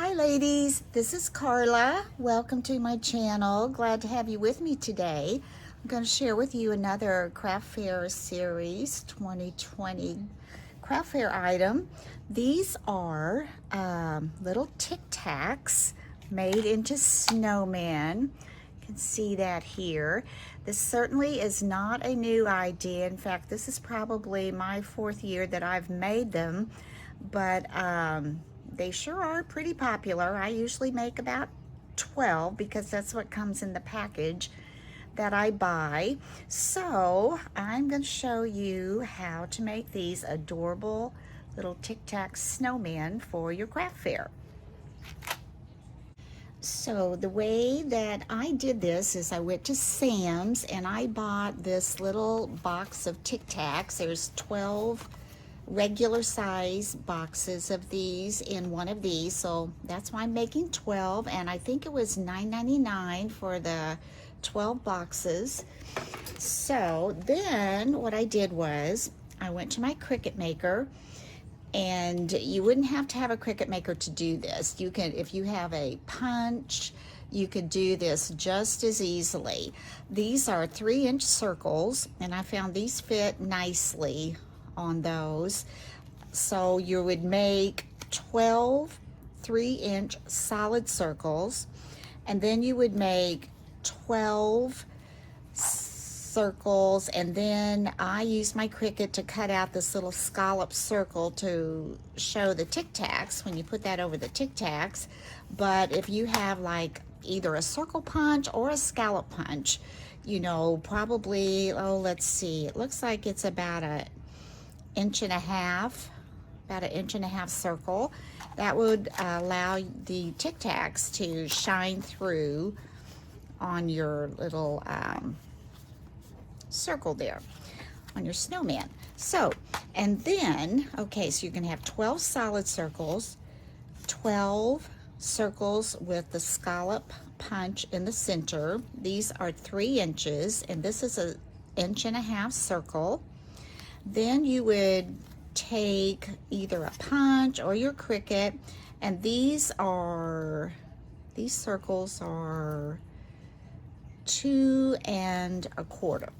Hi ladies, this is Carla. Welcome to my channel. Glad to have you with me today. I'm going to share with you another craft fair series 2020 craft fair item. These are little Tic Tacs made into snowman. You can see that here. This certainly is not a new idea. In fact, this is probably my 4th year that I've made them, but they sure are pretty popular. I usually make about 12 because that's what comes in the package that I buy. So I'm going to show you how to make these adorable little Tic Tac snowmen for your craft fair. So the way that I did this is I went to Sam's and I bought this little box of Tic Tacs. There's 12 regular size boxes of these in one of these, so that's why I'm making 12, and I think it was $9.99 for the 12 boxes. So then what I did was I went to my Cricut maker, and you wouldn't have to have a Cricut maker to do this. You can, if you have a punch, you could do this just as easily. These are 3-inch circles, and I found these fit nicely on those. So you would make 12 3-inch solid circles, and then you would make 12 circles, and then I use my Cricut to cut out this little scallop circle to show the Tic Tacs when you put that over the Tic Tacs. But if you have like either a circle punch or a scallop punch, you know, probably, oh, let's see, it looks like it's about an inch and a half circle. That would allow the Tic Tacs to shine through on your little circle there on your snowman. So, and then, okay, so you're gonna have 12 solid circles, 12 circles with the scallop punch in the center. These are 3 inches, and this is an inch and a half circle. Then you would take either a punch or your Cricut, and these circles are 2 1/4.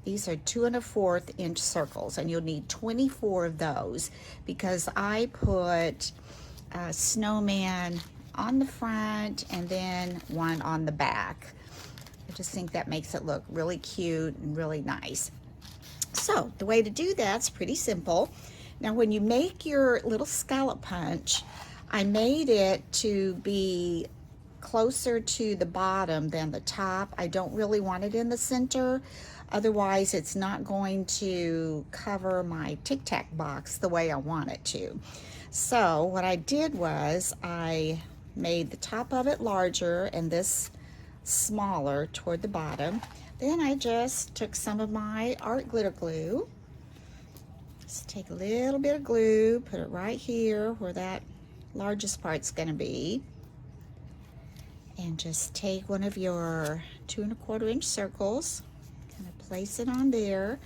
These are 2 1/4 inch circles, and you'll need 24 of those because I put a snowman on the front and then one on the back. I just think that makes it look really cute and really nice. So the way to do that's pretty simple. Now when you make your little scallop punch, I made it to be closer to the bottom than the top. I don't really want it in the center, otherwise it's not going to cover my Tic Tac box the way I want it to. So what I did was I made the top of it larger and this smaller toward the bottom. Then I just took some of my art glitter glue. Just take a little bit of glue, put it right here where that largest part's going to be, and just take one of your 2 1/4 inch circles, kind of place it on there.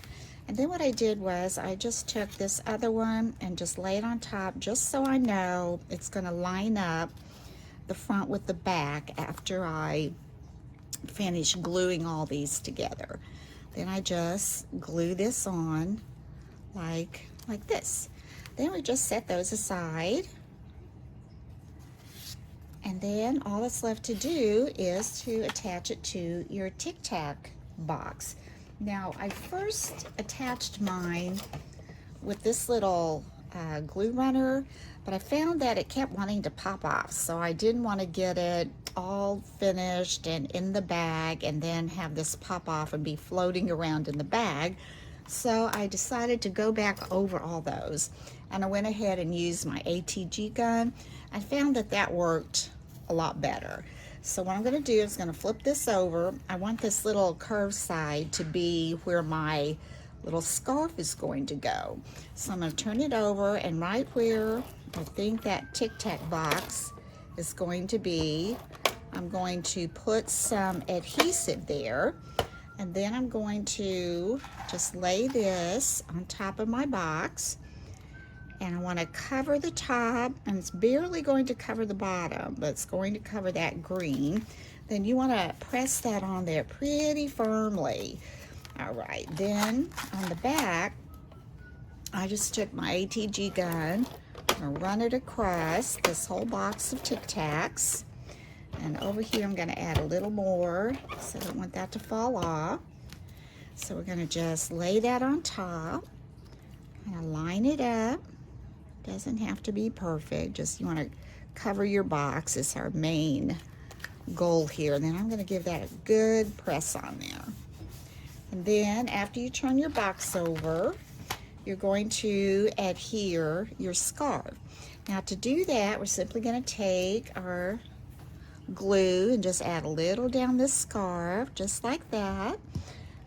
And then what I did was I just took this other one and just lay it on top, just so I know it's going to line up the front with the back after I finish gluing all these together. Then I just glue this on like this. Then we just set those aside, and then all that's left to do is to attach it to your Tic Tac box. Now I first attached mine with this little glue runner, but I found that it kept wanting to pop off, so I didn't want to get it all finished and in the bag and then have this pop off and be floating around in the bag. So I decided to go back over all those, and I went ahead and used my ATG gun. I found that that worked a lot better. So what I'm going to do is going to flip this over. I want this little curved side to be where my little scarf is going to go. So I'm going to turn it over, and right where I think that Tic Tac box is going to be, I'm going to put some adhesive there, and then I'm going to just lay this on top of my box, And I want to cover the top, and it's barely going to cover the bottom, but it's going to cover that green. Then you want to press that on there pretty firmly. All right, then on the back, I just took my ATG gun. I'm going to run it across this whole box of Tic Tacs. And over here, I'm going to add a little more, so I don't want that to fall off. So we're going to just lay that on top. Kind of line it up. Doesn't have to be perfect. Just you want to cover your box. It's our main goal here. And then I'm going to give that a good press on there. And then after you turn your box over, you're going to adhere your scarf. Now to do that, we're simply going to take our glue and just add a little down this scarf, just like that.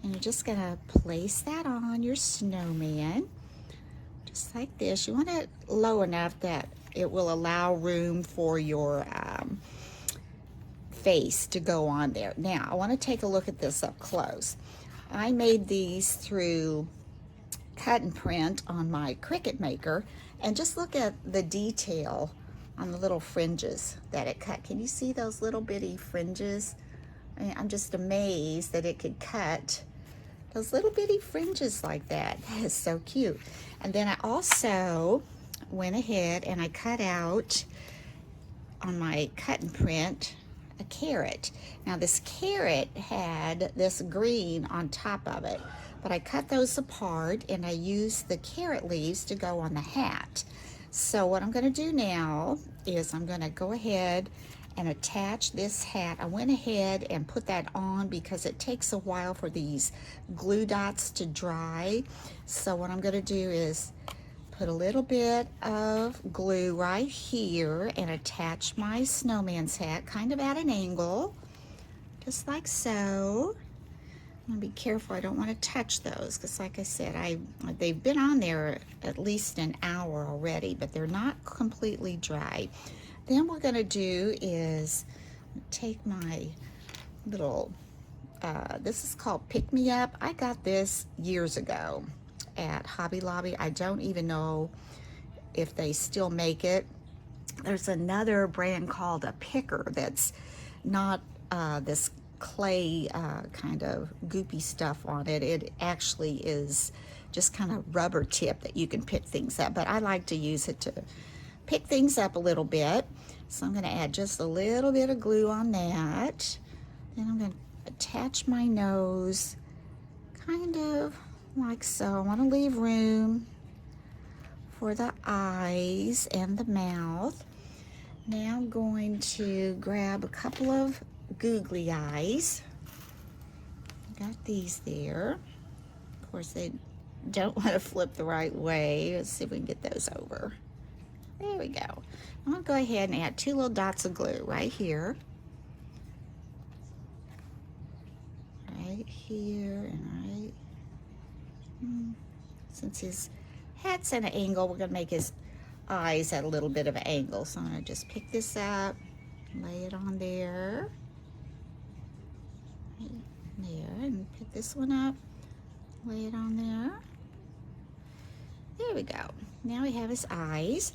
And you're just going to place that on your snowman, just like this. You want it low enough that it will allow room for your face to go on there. Now, I want to take a look at this up close. I made these through cut and print on my Cricut Maker, and just look at the detail on the little fringes that it cut. Can you see those little bitty fringes? I mean, I'm just amazed that it could cut those little bitty fringes like that. That is so cute. And then I also went ahead and I cut out on my cut and print a carrot. Now this carrot had this green on top of it, but I cut those apart and I used the carrot leaves to go on the hat. So what I'm going to do now is I'm going to go ahead and attach this hat. I went ahead and put that on because it takes a while for these glue dots to dry. So what I'm going to do is put a little bit of glue right here and attach my snowman's hat kind of at an angle, just like so. I'm gonna be careful, I don't want to touch those because like I said, they've been on there at least an hour already, but they're not completely dry. Then what we're gonna do is take my little, this is called Pick Me Up. I got this years ago at Hobby Lobby. I don't even know if they still make it. There's another brand called a Picker that's not this clay kind of goopy stuff on it. It actually is just kind of rubber tip that you can pick things up, but I like to use it to pick things up a little bit. So I'm going to add just a little bit of glue on that. Then I'm going to attach my nose kind of like so. I want to leave room for the eyes and the mouth. Now I'm going to grab a couple of googly eyes. Got these there. Of course, they don't want to flip the right way. Let's see if we can get those over. There we go. I'm going to go ahead and add 2 little dots of glue right here. Right here and right. Since his hat's at an angle, we're going to make his eyes at a little bit of an angle. So I'm going to just pick this up, lay it on there. There, and pick this one up, lay it on there. There we go. Now we have his eyes.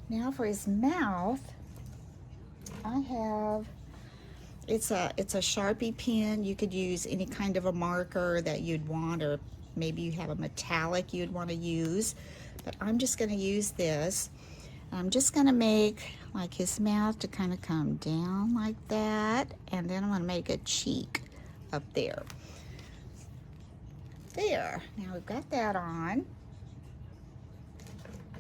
Now for his mouth, I have, it's a Sharpie pen. You could use any kind of a marker that you'd want, or maybe you have a metallic you'd want to use, but I'm just going to use this. I'm just going to make like his mouth to kind of come down like that, and then I'm going to make a cheek up there. There. Now we've got that on.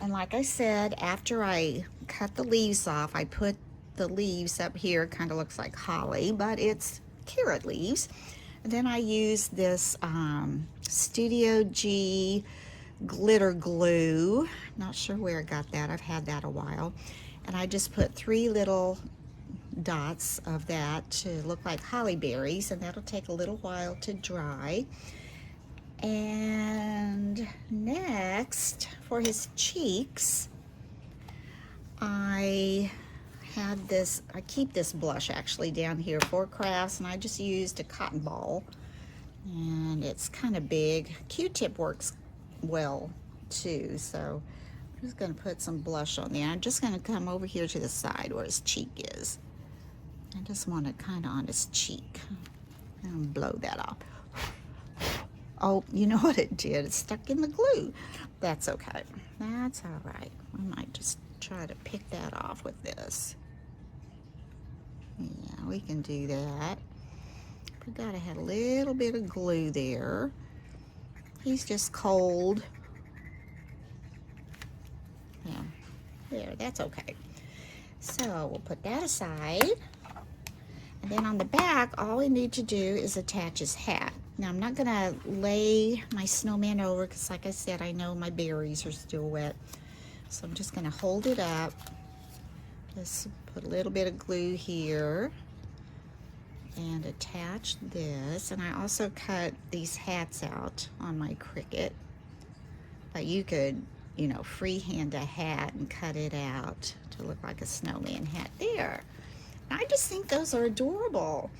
And like I said, after I cut the leaves off, I put the leaves up here. It kind of looks like holly, but it's carrot leaves. And then I use this Studio G glitter glue. Not sure where I got that. I've had that a while. And I just put 3 little dots of that to look like holly berries, and that'll take a little while to dry. And next, for his cheeks, I keep this blush actually down here for crafts, and I just used a cotton ball, and it's kind of big. Q-tip works well too, so I'm just going to put some blush on there. I'm just going to come over here to the side where his cheek is. I just want it kind of on his cheek. And blow that off. Oh, you know what it did? It stuck in the glue. That's okay. That's all right. I might just try to pick that off with this. Yeah, we can do that. Forgot I had a little bit of glue there. He's just cold. Yeah, there, that's okay. So we'll put that aside. And then on the back, all we need to do is attach his hat. Now I'm not gonna lay my snowman over because like I said, I know my berries are still wet. So I'm just gonna hold it up. Just put a little bit of glue here and attach this. And I also cut these hats out on my Cricut. But you could, you know, freehand a hat and cut it out to look like a snowman hat there. I just think those are adorable.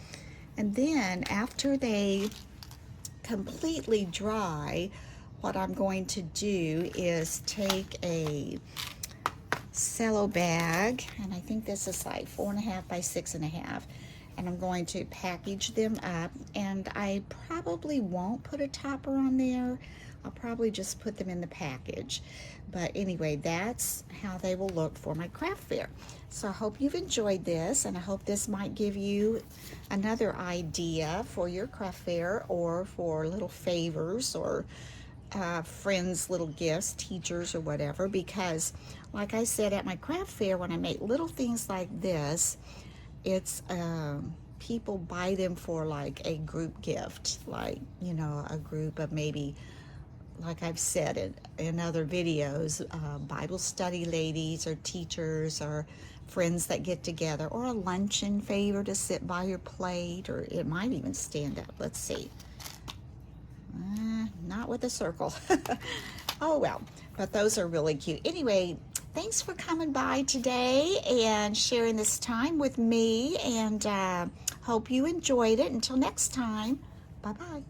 And then after they completely dry, what I'm going to do is take a cello bag, and I think this is like 4.5 by 6.5, and I'm going to package them up. And I probably won't put a topper on there. I'll probably just put them in the package. But anyway, that's how they will look for my craft fair. So I hope you've enjoyed this, and I hope this might give you another idea for your craft fair, or for little favors, or friends' little gifts, teachers or whatever. Because like I said, at my craft fair, when I make little things like this, it's people buy them for like a group gift, like, you know, a group of maybe, like I've said in other videos, Bible study ladies or teachers or friends that get together, or a luncheon favor to sit by your plate, or it might even stand up. Let's see. Not with a circle. Oh well, but those are really cute. Anyway, thanks for coming by today and sharing this time with me, and hope you enjoyed it. Until next time, bye-bye.